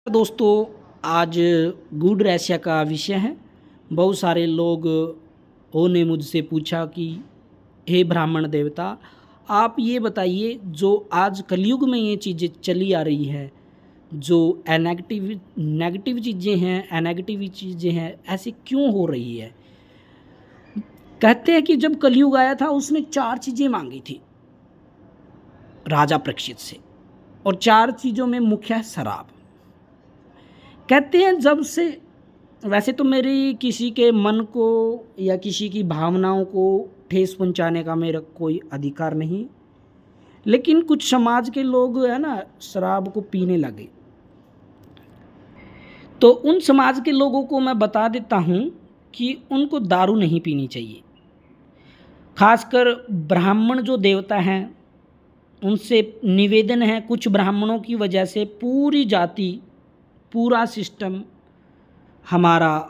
दोस्तों, आज good Russia का विषय है। बहुत सारे लोगों ने मुझसे पूछा कि हे ब्राह्मण देवता, आप ये बताइए, जो आज कलयुग में ये चीज़ें चली आ रही है, जो नेगेटिव नेगेटिव चीज़ें हैं, नेगेटिव चीज़ें हैं, ऐसी क्यों हो रही है? कहते हैं कि जब कलयुग आया था उसने 4 चीज़ें मांगी थी राजा परीक्षित से, और 4 चीज़ों में मुख्य है शराब। कहते हैं जब से, वैसे तो मेरी किसी के मन को या किसी की भावनाओं को ठेस पहुंचाने का मेरा कोई अधिकार नहीं, लेकिन कुछ समाज के लोग है ना शराब को पीने लगे। तो उन समाज के लोगों को मैं बता देता हूं कि उनको दारू नहीं पीनी चाहिए। खासकर ब्राह्मण जो देवता हैं उनसे निवेदन है, कुछ ब्राह्मणों की वजह से पूरी जाति, पूरा सिस्टम हमारा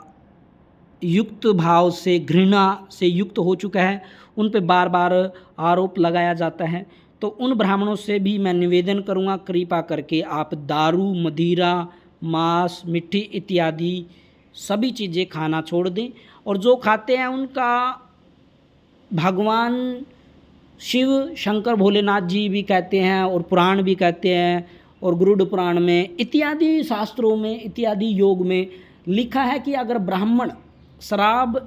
युक्त भाव से, घृणा से युक्त हो चुका है। उन पे बार बार आरोप लगाया जाता है। तो उन ब्राह्मणों से भी मैं निवेदन करूँगा, कृपा करके आप दारू, मदिरा, मांस, मिट्टी इत्यादि सभी चीज़ें खाना छोड़ दें। और जो खाते हैं उनका भगवान शिव, शंकर, भोलेनाथ जी भी कहते हैं, और पुराण भी कहते हैं, और गरुड़ पुराण में इत्यादि शास्त्रों में, इत्यादि योग में लिखा है कि अगर ब्राह्मण शराब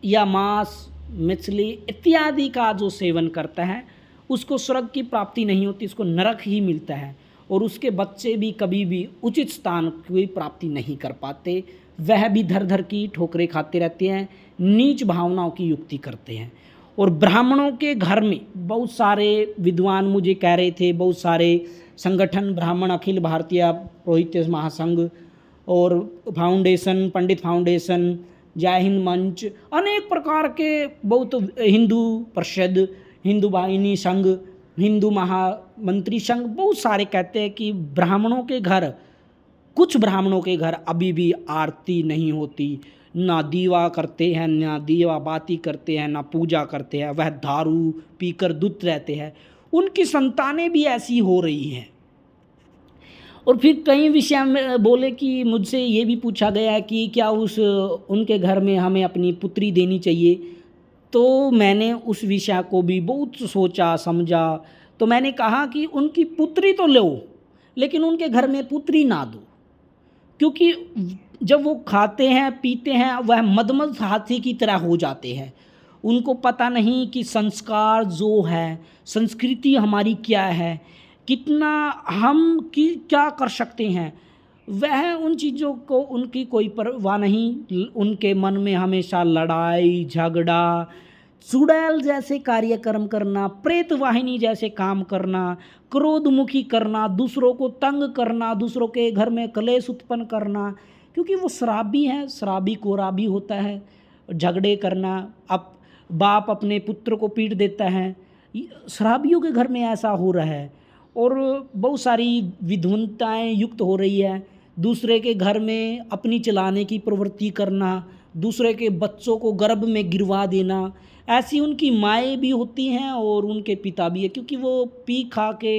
या मांस, मछली इत्यादि का जो सेवन करता है उसको स्वर्ग की प्राप्ति नहीं होती, उसको नरक ही मिलता है, और उसके बच्चे भी कभी भी उचित स्थान की प्राप्ति नहीं कर पाते। वह भी धर धर की ठोकरें खाते रहते हैं, नीच भावनाओं की युक्ति करते हैं। और ब्राह्मणों के घर में बहुत सारे विद्वान मुझे कह रहे थे, बहुत सारे संगठन, ब्राह्मण अखिल भारतीय पुरोहित महासंघ और फाउंडेशन, पंडित फाउंडेशन, जय हिंद मंच, अनेक प्रकार के, बहुत हिंदू परिषद, हिंदू वाहिनी संघ, हिंदू महामंत्री संघ, बहुत सारे कहते हैं कि ब्राह्मणों के घर, कुछ ब्राह्मणों के घर अभी भी आरती नहीं होती, ना दीवा करते हैं, ना दीवा बाती करते हैं, ना पूजा करते हैं, वह दारू पीकर धुत रहते हैं। उनकी संतानें भी ऐसी हो रही हैं। और फिर कई विषय में बोले कि मुझसे ये भी पूछा गया है कि क्या उनके घर में हमें अपनी पुत्री देनी चाहिए। तो मैंने उस विषय को भी बहुत सोचा समझा। तो मैंने कहा कि उनकी पुत्री तो लो, लेकिन उनके घर में पुत्री ना दो, क्योंकि जब वो खाते हैं पीते हैं वह मदमस्त हाथी की तरह हो जाते हैं। उनको पता नहीं कि संस्कार जो है, संस्कृति हमारी क्या है, कितना हम क्या कर सकते हैं, वह उन चीज़ों को उनकी कोई परवाह नहीं। उनके मन में हमेशा लड़ाई झगड़ा, चुड़ैल जैसे कार्यक्रम करना, प्रेत वाहिनी जैसे काम करना, क्रोधमुखी करना, दूसरों को तंग करना, दूसरों के घर में कलेश उत्पन्न करना, क्योंकि वो शराबी हैं। शराबी कोराबी होता है, झगड़े करना, अब बाप अपने पुत्र को पीट देता है, शराबियों के घर में ऐसा हो रहा है। और बहुत सारी विध्वंसताएँ युक्त हो रही है, दूसरे के घर में अपनी चलाने की प्रवृत्ति करना, दूसरे के बच्चों को गर्भ में गिरवा देना। ऐसी उनकी माएँ भी होती हैं और उनके पिता भी है, क्योंकि वो पी खा के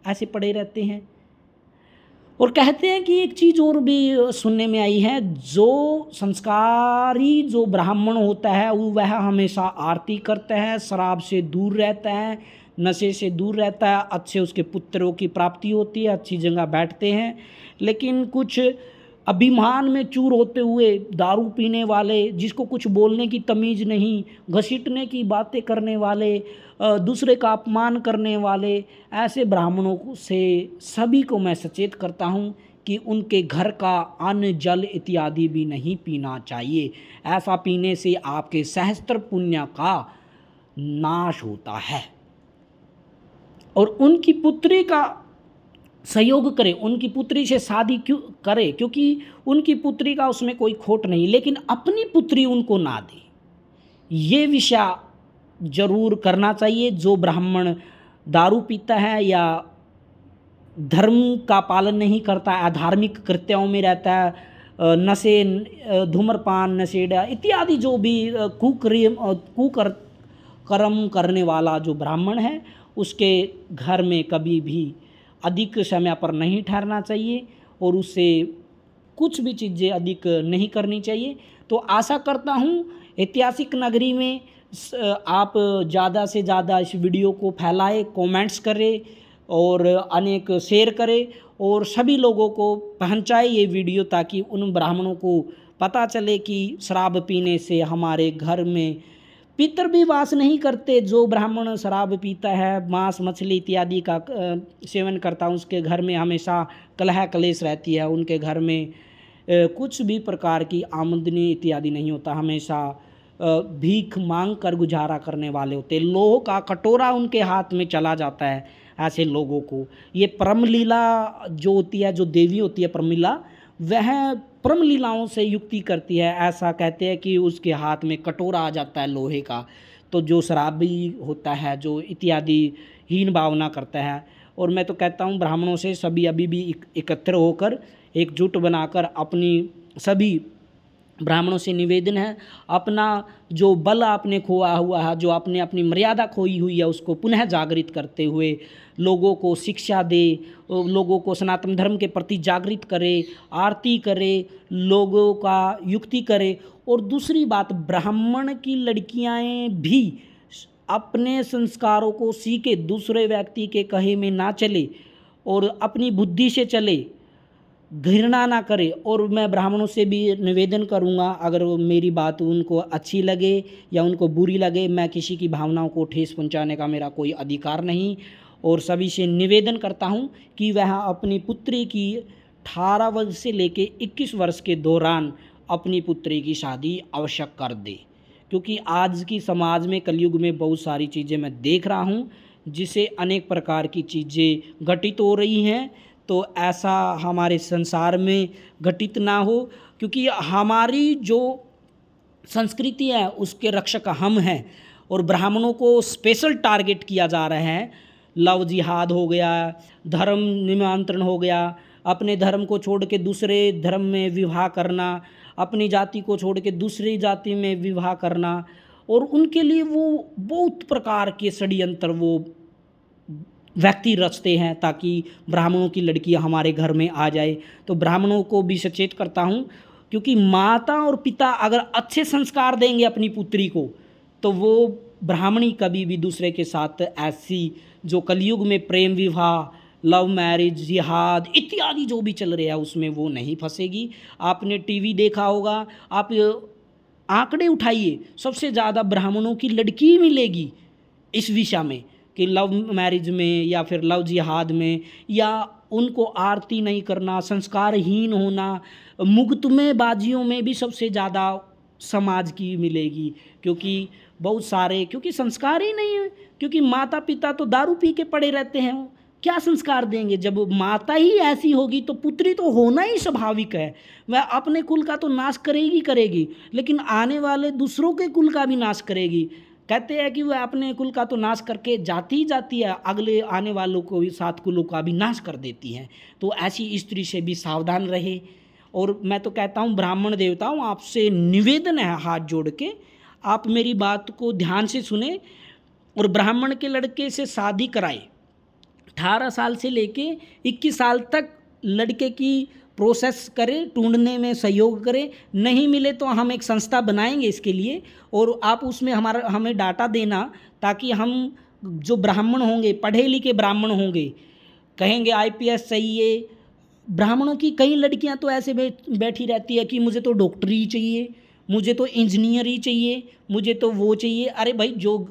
ऐसे पड़े रहते हैं। और कहते हैं कि एक चीज़ और भी सुनने में आई है, जो संस्कारी जो ब्राह्मण होता है वह हमेशा आरती करता है, शराब से दूर रहता है, नशे से दूर रहता है, अच्छे उसके पुत्रों की प्राप्ति होती है, अच्छी जगह बैठते हैं। लेकिन कुछ अभिमान में चूर होते हुए दारू पीने वाले, जिसको कुछ बोलने की तमीज़ नहीं, घसीटने की बातें करने वाले, दूसरे का अपमान करने वाले, ऐसे ब्राह्मणों से सभी को मैं सचेत करता हूँ कि उनके घर का अन्न जल इत्यादि भी नहीं पीना चाहिए। ऐसा पीने से आपके सहस्त्र पुण्य का नाश होता है। और उनकी पुत्री का सहयोग करें, उनकी पुत्री से शादी क्यों करें, क्योंकि उनकी पुत्री का उसमें कोई खोट नहीं, लेकिन अपनी पुत्री उनको ना दे। ये विषय जरूर करना चाहिए। जो ब्राह्मण दारू पीता है या धर्म का पालन नहीं करता, अधार्मिक कृत्यों में रहता है, नशे, धूम्रपान, नशेड़ा इत्यादि जो भी कर्म करने वाला जो ब्राह्मण है, उसके घर में कभी भी अधिक समय पर नहीं ठहरना चाहिए। और उससे कुछ भी चीज़ें अधिक नहीं करनी चाहिए। तो आशा करता हूँ ऐतिहासिक नगरी में आप ज़्यादा से ज़्यादा इस वीडियो को फैलाएं, कमेंट्स करें और अनेक शेयर करें और सभी लोगों को पहुंचाएं ये वीडियो, ताकि उन ब्राह्मणों को पता चले कि शराब पीने से हमारे घर में पितर भी वास नहीं करते। जो ब्राह्मण शराब पीता है, मांस मछली इत्यादि का सेवन करता है, उसके घर में हमेशा कलह कलेश रहती है। उनके घर में कुछ भी प्रकार की आमदनी इत्यादि नहीं होता, हमेशा भीख मांग कर गुजारा करने वाले होते। लोह का कटोरा उनके हाथ में चला जाता है। ऐसे लोगों को ये परमलीला जो होती है, जो देवी होती है परमलीला, वह परम लीलाओं से युक्ति करती है। ऐसा कहते हैं कि उसके हाथ में कटोरा आ जाता है लोहे का। तो जो शराबी होता है, जो इत्यादि हीन भावना करता है, और मैं तो कहता हूँ ब्राह्मणों से सभी अभी भी एकत्र होकर एकजुट बनाकर अपनी सभी ब्राह्मणों से निवेदन है, अपना जो बल आपने खोया हुआ है, जो आपने अपनी मर्यादा खोई हुई है, उसको पुनः जागृत करते हुए लोगों को शिक्षा दे, लोगों को सनातन धर्म के प्रति जागृत करे, आरती करे, लोगों का युक्ति करे। और दूसरी बात, ब्राह्मण की लड़कियां भी अपने संस्कारों को सीखे, दूसरे व्यक्ति के कहे में ना चले और अपनी बुद्धि से चले, घृणा ना करे। और मैं ब्राह्मणों से भी निवेदन करूंगा, अगर मेरी बात उनको अच्छी लगे या उनको बुरी लगे, मैं किसी की भावनाओं को ठेस पहुंचाने का मेरा कोई अधिकार नहीं। और सभी से निवेदन करता हूं कि वह अपनी पुत्री की 18 वर्ष से लेकर 21 वर्ष के दौरान अपनी पुत्री की शादी आवश्यक कर दे, क्योंकि आज की समाज में, कलयुग में बहुत सारी चीज़ें मैं देख रहा हूं जिसे अनेक प्रकार की चीज़ें घटित हो रही हैं। तो ऐसा हमारे संसार में घटित ना हो, क्योंकि हमारी जो संस्कृति है उसके रक्षक हम हैं और ब्राह्मणों को स्पेशल टारगेट किया जा रहा है। लव जिहाद हो गया, धर्म निमंत्रण हो गया, अपने धर्म को छोड़ के दूसरे धर्म में विवाह करना, अपनी जाति को छोड़ के दूसरी जाति में विवाह करना, और उनके लिए वो बहुत प्रकार के षड्यंत्र वो व्यक्ति रचते हैं ताकि ब्राह्मणों की लड़कियां हमारे घर में आ जाए। तो ब्राह्मणों को भी सचेत करता हूं, क्योंकि माता और पिता अगर अच्छे संस्कार देंगे अपनी पुत्री को, तो वो ब्राह्मणी कभी भी दूसरे के साथ ऐसी जो कलयुग में प्रेम विवाह, लव मैरिज, जिहाद इत्यादि जो भी चल रहा है उसमें वो नहीं फंसेगी। आपने टीवी देखा होगा, आप आंकड़े उठाइए, सबसे ज़्यादा ब्राह्मणों की लड़की मिलेगी इस विषय में कि लव मैरिज में या फिर लव जिहाद में, या उनको आरती नहीं करना, संस्कारहीन होना, मुकदमे बाजियों में भी सबसे ज़्यादा समाज की मिलेगी। क्योंकि बहुत सारे, क्योंकि संस्कार ही नहीं है, क्योंकि माता पिता तो दारू पी के पड़े रहते हैं, क्या संस्कार देंगे। जब माता ही ऐसी होगी तो पुत्री तो होना ही स्वाभाविक है। वह अपने कुल का तो नाश करेगी करेगी, लेकिन आने वाले दूसरों के कुल का भी नाश करेगी। कहते हैं कि वह अपने कुल का तो नाश करके जाती ही जाती है, अगले आने वालों को भी, 7 कुलों का भी नाश कर देती हैं। तो ऐसी स्त्री से भी सावधान रहे। और मैं तो कहता हूँ ब्राह्मण देवताओं, आपसे निवेदन है हाथ जोड़ के, आप मेरी बात को ध्यान से सुने और ब्राह्मण के लड़के से शादी कराए। 18 साल से लेके 21 साल तक लड़के की प्रोसेस करें, ढूंढने में सहयोग करें। नहीं मिले तो हम एक संस्था बनाएंगे इसके लिए, और आप उसमें हमें डाटा देना, ताकि हम जो ब्राह्मण होंगे, पढ़े लिखे ब्राह्मण होंगे, कहेंगे आईपीएस चाहिए। ब्राह्मणों की कई लड़कियां तो ऐसे बैठी रहती है कि मुझे तो डॉक्टरी चाहिए, मुझे तो इंजीनियर ही चाहिए, मुझे तो वो चाहिए। अरे भाई, जो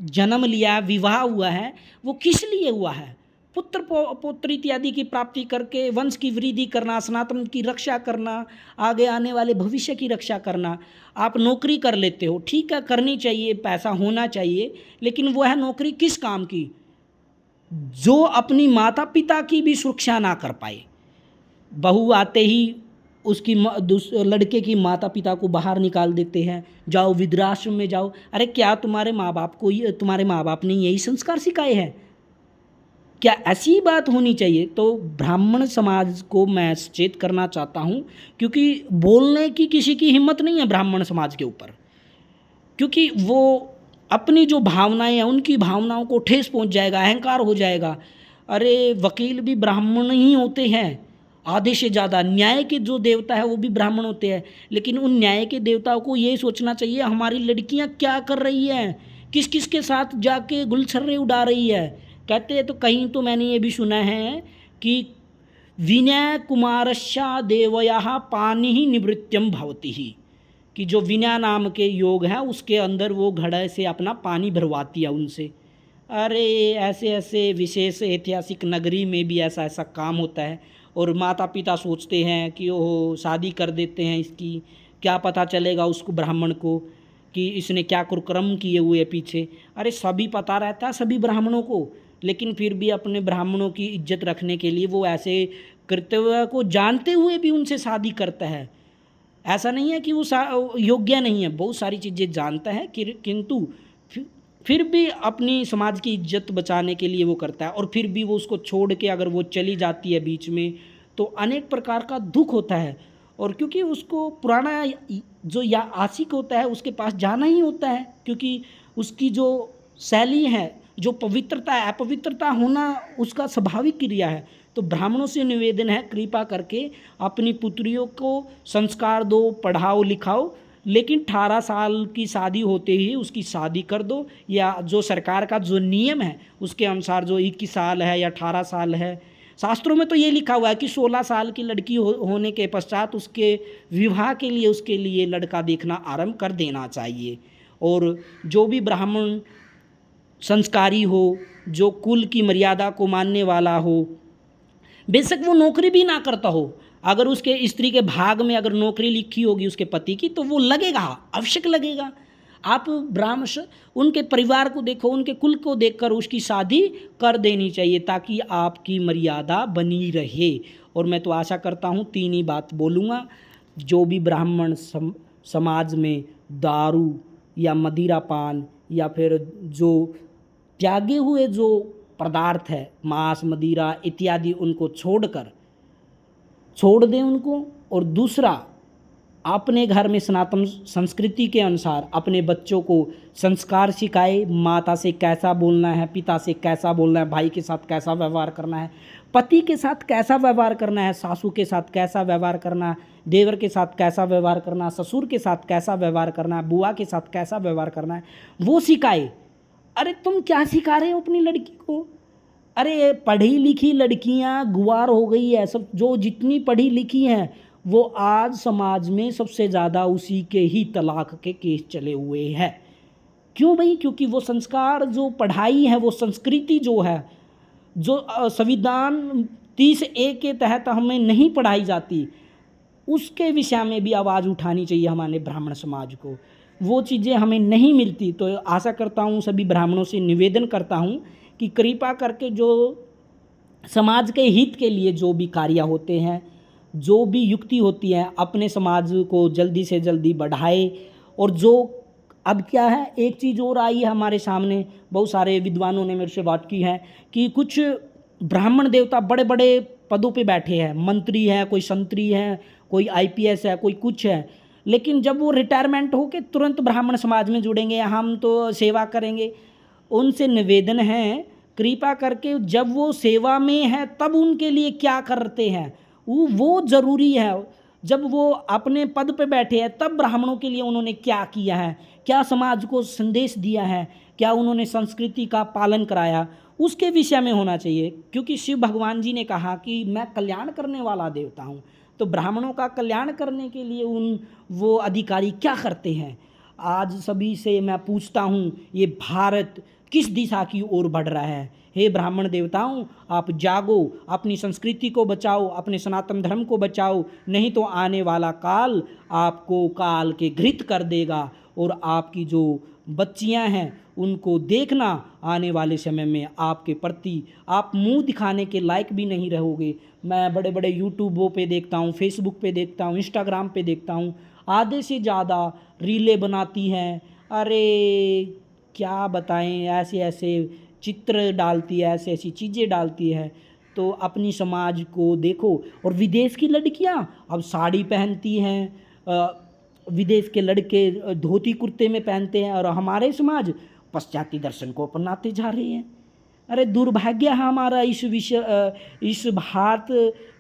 जन्म लिया, विवाह हुआ है, वो किस लिए हुआ है? पुत्र पौत्र इत्यादि की प्राप्ति करके वंश की वृद्धि करना, सनातन की रक्षा करना, आगे आने वाले भविष्य की रक्षा करना। आप नौकरी कर लेते हो, ठीक है, करनी चाहिए, पैसा होना चाहिए, लेकिन वो है नौकरी किस काम की? जो अपनी माता पिता की भी सुरक्षा ना कर पाए। बहू आते ही उसकी लड़के की माता पिता को बाहर निकाल देते हैं, जाओ वृद्धाश्रम में जाओ। अरे क्या तुम्हारे माँ बाप ने यही संस्कार सिखाए हैं? क्या ऐसी बात होनी चाहिए? तो ब्राह्मण समाज को मैं सचेत करना चाहता हूँ, क्योंकि बोलने की किसी की हिम्मत नहीं है ब्राह्मण समाज के ऊपर, क्योंकि वो अपनी जो भावनाएं हैं, उनकी भावनाओं को ठेस पहुँच जाएगा, अहंकार हो जाएगा। अरे वकील भी ब्राह्मण ही होते हैं, आधे से ज़्यादा न्याय के जो देवता है वो भी ब्राह्मण होते हैं, लेकिन उन न्याय के देवताओं को ये सोचना चाहिए हमारी लड़कियां क्या कर रही हैं, किस किस के साथ जाके गुलछर्रे उड़ा रही है। कहते हैं तो कहीं तो मैंने ये भी सुना है कि विनय कुमारस्या देवया पानी ही निवृत्त्यम भवति ही, कि जो विनय नाम के योग है उसके अंदर वो घड़े से अपना पानी भरवाती है उनसे। अरे ऐसे ऐसे विशेष ऐतिहासिक नगरी में भी ऐसा ऐसा काम होता है और माता पिता सोचते हैं कि ओह शादी कर देते हैं इसकी, क्या पता चलेगा उसको ब्राह्मण को कि इसने क्या कुकर्म किए हुए पीछे। अरे सभी पता रहता है सभी ब्राह्मणों को, लेकिन फिर भी अपने ब्राह्मणों की इज्जत रखने के लिए वो ऐसे कर्तव्य को जानते हुए भी उनसे शादी करता है। ऐसा नहीं है कि वो योग्य नहीं है, बहुत सारी चीज़ें जानता है किंतु फिर भी अपनी समाज की इज्जत बचाने के लिए वो करता है। और फिर भी वो उसको छोड़ के अगर वो चली जाती है बीच में तो अनेक प्रकार का दुख होता है। और क्योंकि उसको पुराना जो या आशिक होता है उसके पास जाना ही होता है, क्योंकि उसकी जो शैली है, जो पवित्रता है, अपवित्रता होना उसका स्वाभाविक क्रिया है। तो ब्राह्मणों से निवेदन है कृपा करके अपनी पुत्रियों को संस्कार दो, पढ़ाओ लिखाओ, लेकिन 18 साल की शादी होते ही उसकी शादी कर दो, या जो सरकार का जो नियम है उसके अनुसार जो 21 साल है या 18 साल है, शास्त्रों में तो ये लिखा हुआ है कि 16 साल की लड़की होने के पश्चात उसके विवाह के लिए उसके लिए लड़का देखना आरंभ कर देना चाहिए। और जो भी ब्राह्मण संस्कारी हो, जो कुल की मर्यादा को मानने वाला हो, बेशक वो नौकरी भी ना करता हो, अगर उसके स्त्री के भाग में अगर नौकरी लिखी होगी उसके पति की तो वो लगेगा, आवश्यक लगेगा। आप ब्राह्मण उनके परिवार को देखो, उनके कुल को देखकर उसकी शादी कर देनी चाहिए ताकि आपकी मर्यादा बनी रहे। और मैं तो आशा करता हूँ 3 ही बात बोलूँगा, जो भी ब्राह्मण समाज में दारू या मदिरा पान या फिर जो त्यागे हुए जो पदार्थ है मांस मदिरा इत्यादि उनको छोड़ दें उनको। और दूसरा, अपने घर में सनातन संस्कृति के अनुसार अपने बच्चों को संस्कार सिखाए, माता से कैसा बोलना है, पिता से कैसा बोलना है, भाई के साथ कैसा व्यवहार करना है, पति के साथ कैसा व्यवहार करना है, सासू के साथ कैसा व्यवहार करना है, देवर के साथ कैसा व्यवहार करना है, ससुर के साथ कैसा व्यवहार करना है, बुआ के साथ कैसा व्यवहार करना है, वो सिखाए। अरे तुम क्या सिखा रहे हो अपनी लड़की को? अरे पढ़ी लिखी लड़कियां गुआर हो गई है सब, जो जितनी पढ़ी लिखी हैं वो आज समाज में सबसे ज़्यादा उसी के ही तलाक के केस चले हुए हैं। क्यों भाई? क्योंकि वो संस्कार जो पढ़ाई है, वो संस्कृति जो है, जो संविधान 30A के तहत हमें नहीं पढ़ाई जाती, उसके विषय में भी आवाज़ उठानी चाहिए हमारे ब्राह्मण समाज को। वो चीज़ें हमें नहीं मिलती। तो आशा करता हूँ, सभी ब्राह्मणों से निवेदन करता हूँ कि कृपा करके जो समाज के हित के लिए जो भी कार्य होते हैं, जो भी युक्ति होती है, अपने समाज को जल्दी से जल्दी बढ़ाए। और जो अब क्या है, एक चीज़ और आई है हमारे सामने, बहुत सारे विद्वानों ने मेरे से बात की है कि कुछ ब्राह्मण देवता बड़े बड़े पदों पे बैठे हैं, मंत्री हैं, कोई संतरी हैं, कोई IPS है, कोई कुछ है, लेकिन जब वो रिटायरमेंट होके तुरंत ब्राह्मण समाज में जुड़ेंगे, हम तो सेवा करेंगे। उनसे निवेदन है कृपा करके जब वो सेवा में है तब उनके लिए क्या करते हैं वो ज़रूरी है। जब वो अपने पद पे बैठे हैं तब ब्राह्मणों के लिए उन्होंने क्या किया है, क्या समाज को संदेश दिया है, क्या उन्होंने संस्कृति का पालन कराया, उसके विषय में होना चाहिए। क्योंकि शिव भगवान जी ने कहा कि मैं कल्याण करने वाला देवता हूँ, तो ब्राह्मणों का कल्याण करने के लिए वो अधिकारी क्या करते हैं। आज सभी से मैं पूछता हूँ, ये भारत किस दिशा की ओर बढ़ रहा है? हे ब्राह्मण देवताओं, आप जागो, अपनी संस्कृति को बचाओ, अपने सनातन धर्म को बचाओ, नहीं तो आने वाला काल आपको काल के घृत कर देगा। और आपकी जो बच्चियां हैं उनको देखना आने वाले समय में आपके प्रति आप मुंह दिखाने के लायक भी नहीं रहोगे। मैं बड़े बड़े यूट्यूबों पे देखता हूँ, फेसबुक पे देखता हूँ, इंस्टाग्राम पे देखता हूँ, आधे से ज़्यादा रीलें बनाती हैं। अरे क्या बताएं, ऐसे ऐसे चित्र डालती है, ऐसी ऐसी चीज़ें डालती है। तो अपनी समाज को देखो। और विदेश की लड़कियां अब साड़ी पहनती हैं, विदेश के लड़के धोती कुर्ते में पहनते हैं, और हमारे समाज पाश्चात्य दर्शन को अपनाते जा रहे हैं। अरे दुर्भाग्य है हमारा इस भारत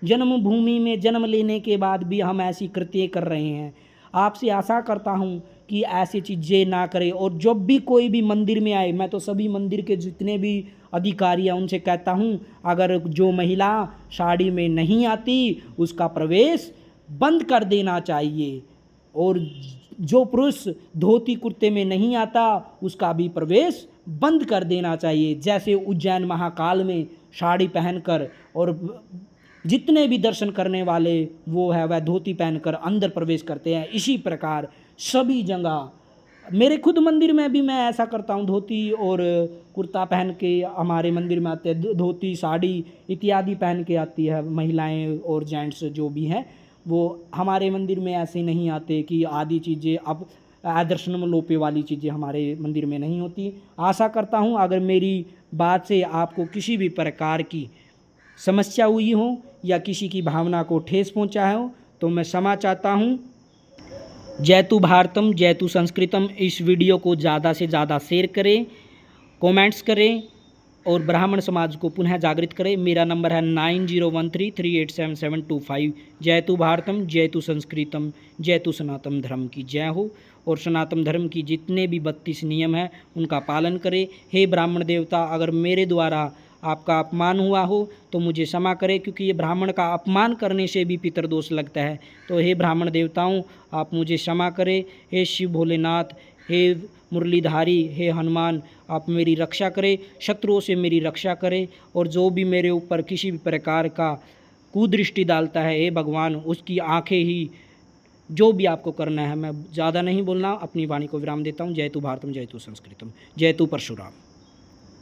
जन्मभूमि में जन्म लेने के बाद भी हम ऐसी कृत्य कर रहे हैं। आपसे आशा करता हूँ कि ऐसी चीज़ें ना करें, और जब भी कोई भी मंदिर में आए, मैं तो सभी मंदिर के जितने भी अधिकारी हैं उनसे कहता हूँ, अगर जो महिला साड़ी में नहीं आती उसका प्रवेश बंद कर देना चाहिए, और जो पुरुष धोती कुर्ते में नहीं आता उसका भी प्रवेश बंद कर देना चाहिए। जैसे उज्जैन महाकाल में साड़ी पहनकर और जितने भी दर्शन करने वाले वो है वह धोती पहनकर अंदर प्रवेश करते हैं, इसी प्रकार सभी जगह मेरे खुद मंदिर में भी मैं ऐसा करता हूँ। धोती और कुर्ता पहन के हमारे मंदिर में आते हैं, धोती साड़ी इत्यादि पहन के आती है महिलाएं और जेंट्स जो भी हैं, वो हमारे मंदिर में ऐसे नहीं आते कि आदि चीज़ें अब आदर्शनम लोपे वाली चीज़ें हमारे मंदिर में नहीं होती। आशा करता हूँ अगर मेरी बात से आपको किसी भी प्रकार की समस्या हुई हो या किसी की भावना को ठेस पहुँचा हो तो मैं क्षमा चाहता हूँ। जयतु भारतम जयतु संस्कृतम। इस वीडियो को ज़्यादा से ज़्यादा शेयर करें, कमेंट्स करें और ब्राह्मण समाज को पुनः जागृत करें। मेरा नंबर है 9013387725। जयतु भारतम जयतु संस्कृतम जयतु सनातन धर्म की जय हो, और सनातन धर्म की जितने भी 32 नियम हैं उनका पालन करें। हे ब्राह्मण देवता, अगर मेरे द्वारा आपका अपमान हुआ हो तो मुझे क्षमा करें, क्योंकि ये ब्राह्मण का अपमान करने से भी पितरदोष लगता है। तो हे ब्राह्मण देवताओं, आप मुझे क्षमा करें। हे शिव भोलेनाथ, हे मुरलीधारी, हे हनुमान, आप मेरी रक्षा करें, शत्रुओं से मेरी रक्षा करें, और जो भी मेरे ऊपर किसी भी प्रकार का कुदृष्टि डालता है हे भगवान उसकी आंखें ही, जो भी आपको करना है। मैं ज़्यादा नहीं बोलना, अपनी वाणी को विराम देता हूँ। जयतु भारतम जयतु संस्कृतम जयतु परशुराम।